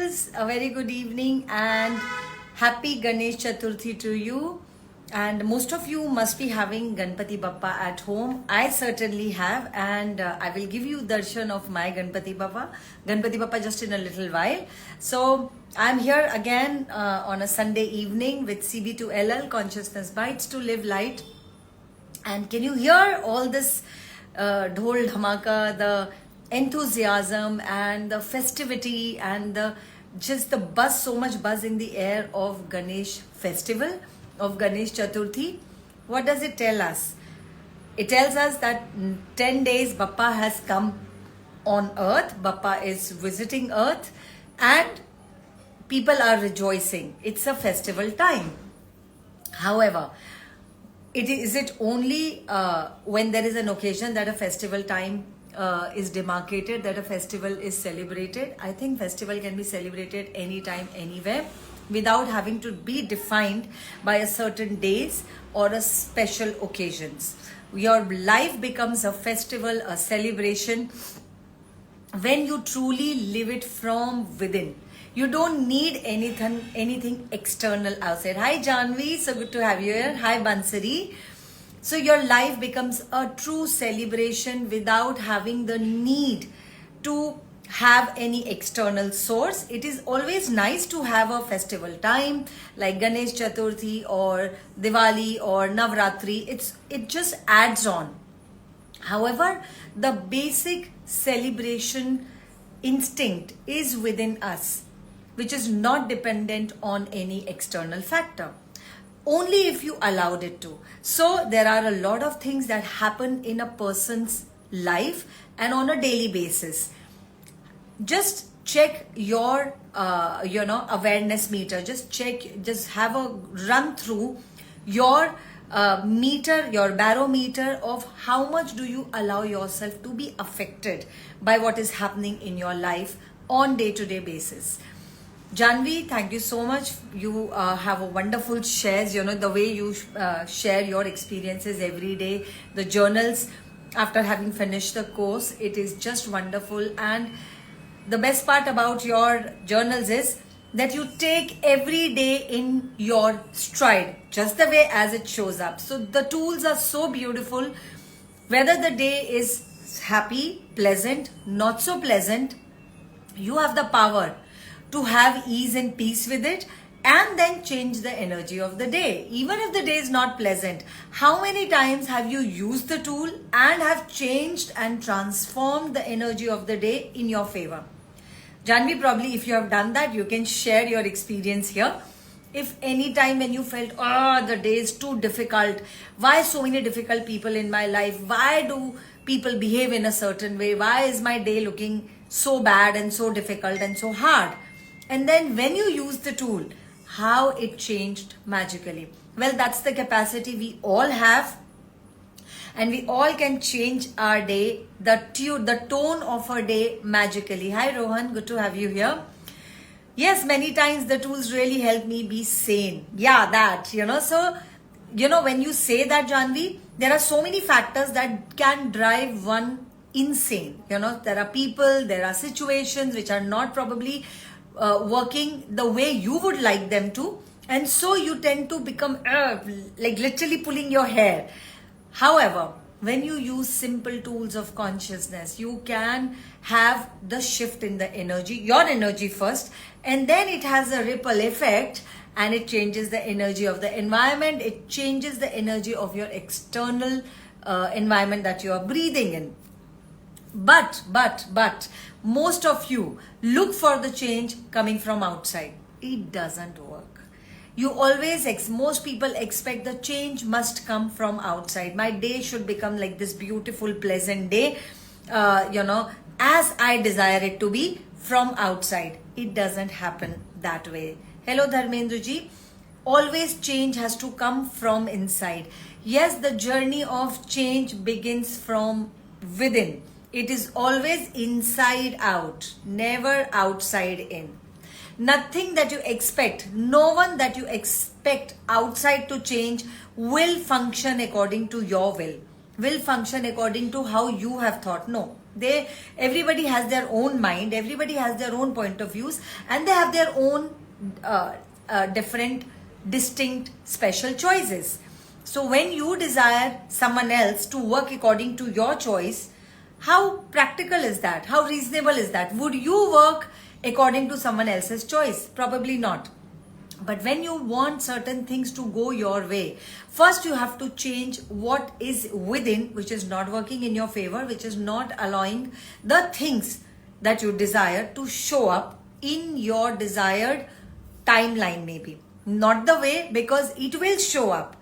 viewers, a very good evening and happy Ganesh Chaturthi to you. And most of you must be having Ganpati Bappa at home. I certainly have, and I will give you darshan of my Ganpati Bappa just in a little while. So I'm here again on a Sunday evening with CB2LL, Consciousness Bites to Live Light. And can you hear all this dhol dhamaka, the enthusiasm and the festivity and the buzz, so much buzz in the air of Ganesh festival, of Ganesh Chaturthi? What does it tell us? It tells us that 10 days Bappa has come on earth, Bappa is visiting earth, and people are rejoicing. It's a festival time. However, is it only when there is an occasion that a festival time is demarcated, that a festival is celebrated? I think festival can be celebrated anytime, anywhere, without having to be defined by a certain days or a special occasions. Your life becomes a festival, a celebration, when you truly live it from within. You don't need anything external outside. Hi Janvi, so good to have you here. Hi Bansari. So your life becomes a true celebration without having the need to have any external source. It is always nice to have a festival time like Ganesh Chaturthi or Diwali or Navratri. It just adds on. However, the basic celebration instinct is within us, which is not dependent on any external factor, only if you allowed it to. So there are a lot of things that happen in a person's life and on a daily basis. Just check your awareness meter. Just have a run through your meter, your barometer of how much do you allow yourself to be affected by what is happening in your life on day-to-day basis. Janvi, thank you so much. You have a wonderful shares, the way you share your experiences every day, the journals after having finished the course. It is just wonderful. And the best part about your journals is that you take every day in your stride, just the way as it shows up. So the tools are so beautiful. Whether the day is happy, pleasant, not so pleasant, you have the power to have ease and peace with it and then change the energy of the day. Even if the day is not pleasant, how many times have you used the tool and have changed and transformed the energy of the day in your favor? Janvi, probably if you have done that, you can share your experience here. If any time when you felt, the day is too difficult, why so many difficult people in my life, why do people behave in a certain way, why is my day looking so bad and so difficult and so hard? And then when you use the tool, how it changed magically. Well, that's the capacity we all have, and we all can change our day, the tone of our day magically. Hi Rohan, good to have you here. Yes, many times the tools really help me be sane. Yeah, that, so, when you say that, Janvi, there are so many factors that can drive one insane. There are people, there are situations which are not probably working the way you would like them to, and so you tend to become like literally pulling your hair. However, when you use simple tools of consciousness, you can have the shift in the energy, your energy first, and then it has a ripple effect and it changes the energy of the environment. It changes the energy of your external environment that you are breathing in. But most of you look for the change coming from outside. It doesn't work. You always, most people expect the change must come from outside. My day should become like this beautiful, pleasant day, as I desire it to be from outside. It doesn't happen that way. Hello Dharmendra ji. Always change has to come from inside. Yes, the journey of change begins from within. It is always inside out, never outside in. Nothing that you expect, no one that you expect outside to change will function according to your will function according to how you have thought. No, Everybody has their own mind, everybody has their own point of views, and they have their own different, distinct, special choices. So when you desire someone else to work according to your choice, how practical is that? How reasonable is that? Would you work according to someone else's choice? Probably not. But when you want certain things to go your way, first you have to change what is within, which is not working in your favor, which is not allowing the things that you desire to show up in your desired timeline, maybe. Not the way, because it will show up.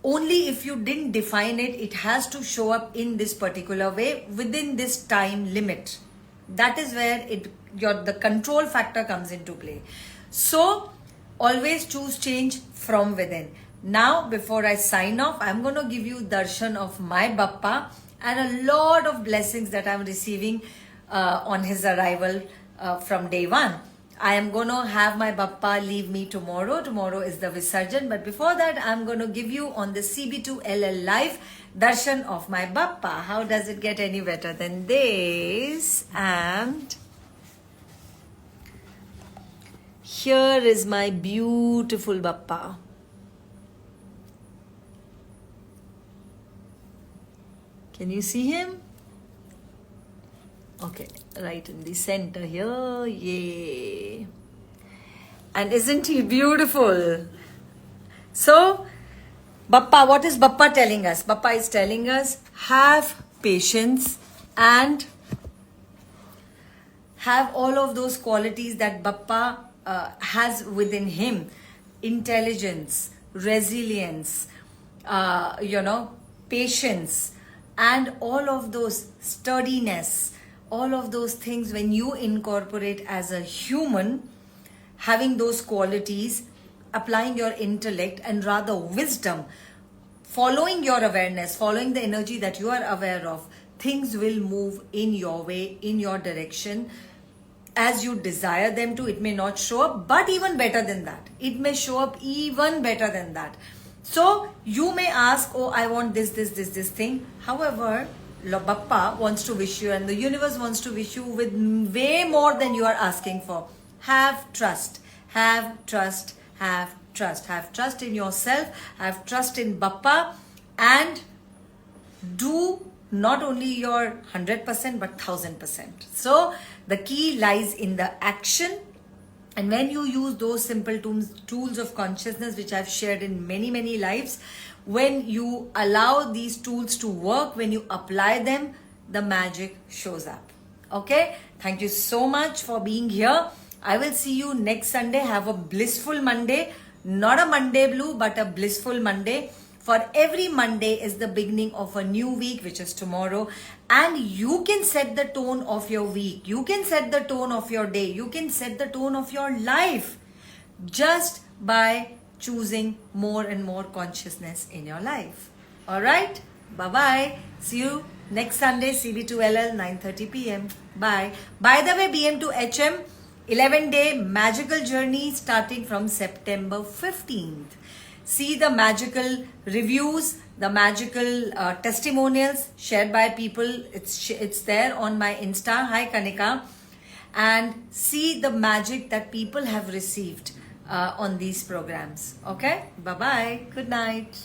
Only if you didn't define it, it has to show up in this particular way within this time limit. That is where the control factor comes into play. So always choose change from within. Now, before I sign off, I'm going to give you darshan of my Bappa and a lot of blessings that I'm receiving on his arrival from day one. I am going to have my Bappa leave me tomorrow. Tomorrow is the Visarjan. But before that, I'm going to give you on the CB2LL live darshan of my Bappa. How does it get any better than this? And here is my beautiful Bappa. Can you see him? Okay, right in the center here. Yay. And isn't he beautiful? So, Bappa, what is Bappa telling us? Bappa is telling us, have patience and have all of those qualities that Bappa has within him. Intelligence, resilience, patience, and all of those sturdiness. All of those things, when you incorporate as a human, having those qualities, applying your intellect and rather wisdom, following your awareness, following the energy that you are aware of, things will move in your way, in your direction, as you desire them to. It may not show up, but even better than that. It may show up even better than that. So you may ask, oh, I want this thing. However, Bappa wants to wish you, and the universe wants to wish you with way more than you are asking for. Have trust. Have trust. Have trust. Have trust in yourself. Have trust in Bappa. And do not only your 100% but 1000%. So the key lies in the action. And when you use those simple tools of consciousness, which I've shared in many lives, when you allow these tools to work, when you apply them, the magic shows up. Okay? Thank you so much for being here. I will see you next Sunday. Have a blissful Monday. Not a Monday blue, but a blissful Monday. For every Monday is the beginning of a new week, which is tomorrow. And you can set the tone of your week. You can set the tone of your day. You can set the tone of your life just by choosing more and more consciousness in your life. Alright? Bye-bye. See you next Sunday, CB2LL, 9:30 p.m. Bye. By the way, BM to HM, 11-day magical journey starting from September 15th. See the magical reviews, the magical testimonials shared by people. It's there on my Insta. Hi, Kanika. And see the magic that people have received on these programs. Okay? Bye-bye. Good night.